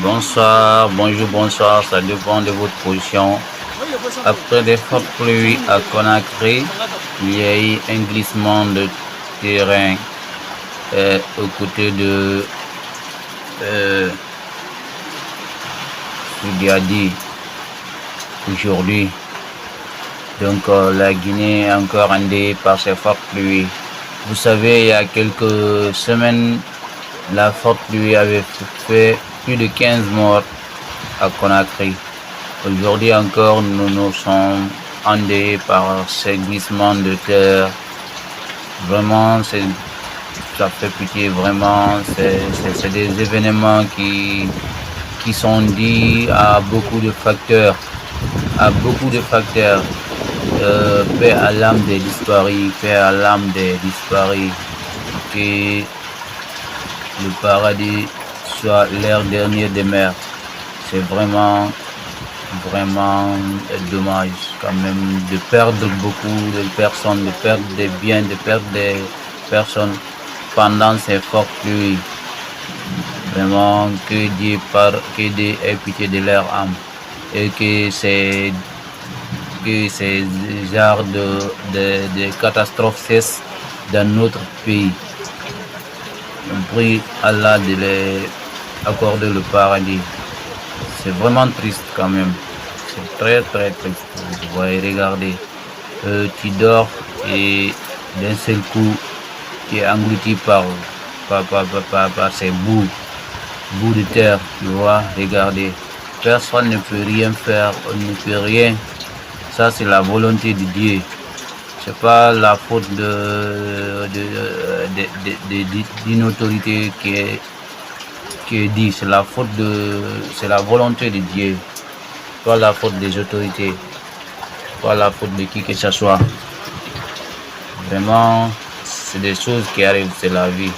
Bonsoir, bonjour, bonsoir, ça dépend de votre position. Après des fortes pluies à Conakry, il y a eu un glissement de terrain aux côtés de Soudiadi aujourd'hui. Donc la Guinée est encore endeuillée par ces fortes pluies. Vous savez, il y a quelques semaines, la forte pluie avait fait plus de 15 morts à Conakry. Aujourd'hui encore, nous sommes endeuillés par ces glissements de terre. Vraiment, ça fait pitié. Vraiment, c'est des événements qui sont dus à beaucoup de facteurs. À beaucoup de facteurs. Paix à l'âme des disparus, paix à l'âme des disparus. Que le paradis soit leur dernier demeure. C'est vraiment dommage quand même de perdre beaucoup de personnes, de perdre des biens, de perdre des personnes pendant ces fortes pluies. Vraiment que Dieu ait pitié de leur âme et que ces genres de catastrophes cessent dans notre pays. On prie Allah de les accorder le paradis. C'est vraiment triste quand même. C'est très très triste. Vous voyez, regardez. Tu dors et d'un seul coup, tu es englouti par ces bouts de terre. Tu vois, regardez. Personne ne peut rien faire, on ne peut rien. Ça, c'est la volonté de Dieu. C'est pas la faute d'une autorité qui est dit, c'est la volonté de Dieu, pas la faute des autorités, pas la faute de qui que ce soit. Vraiment, c'est des choses qui arrivent, c'est la vie.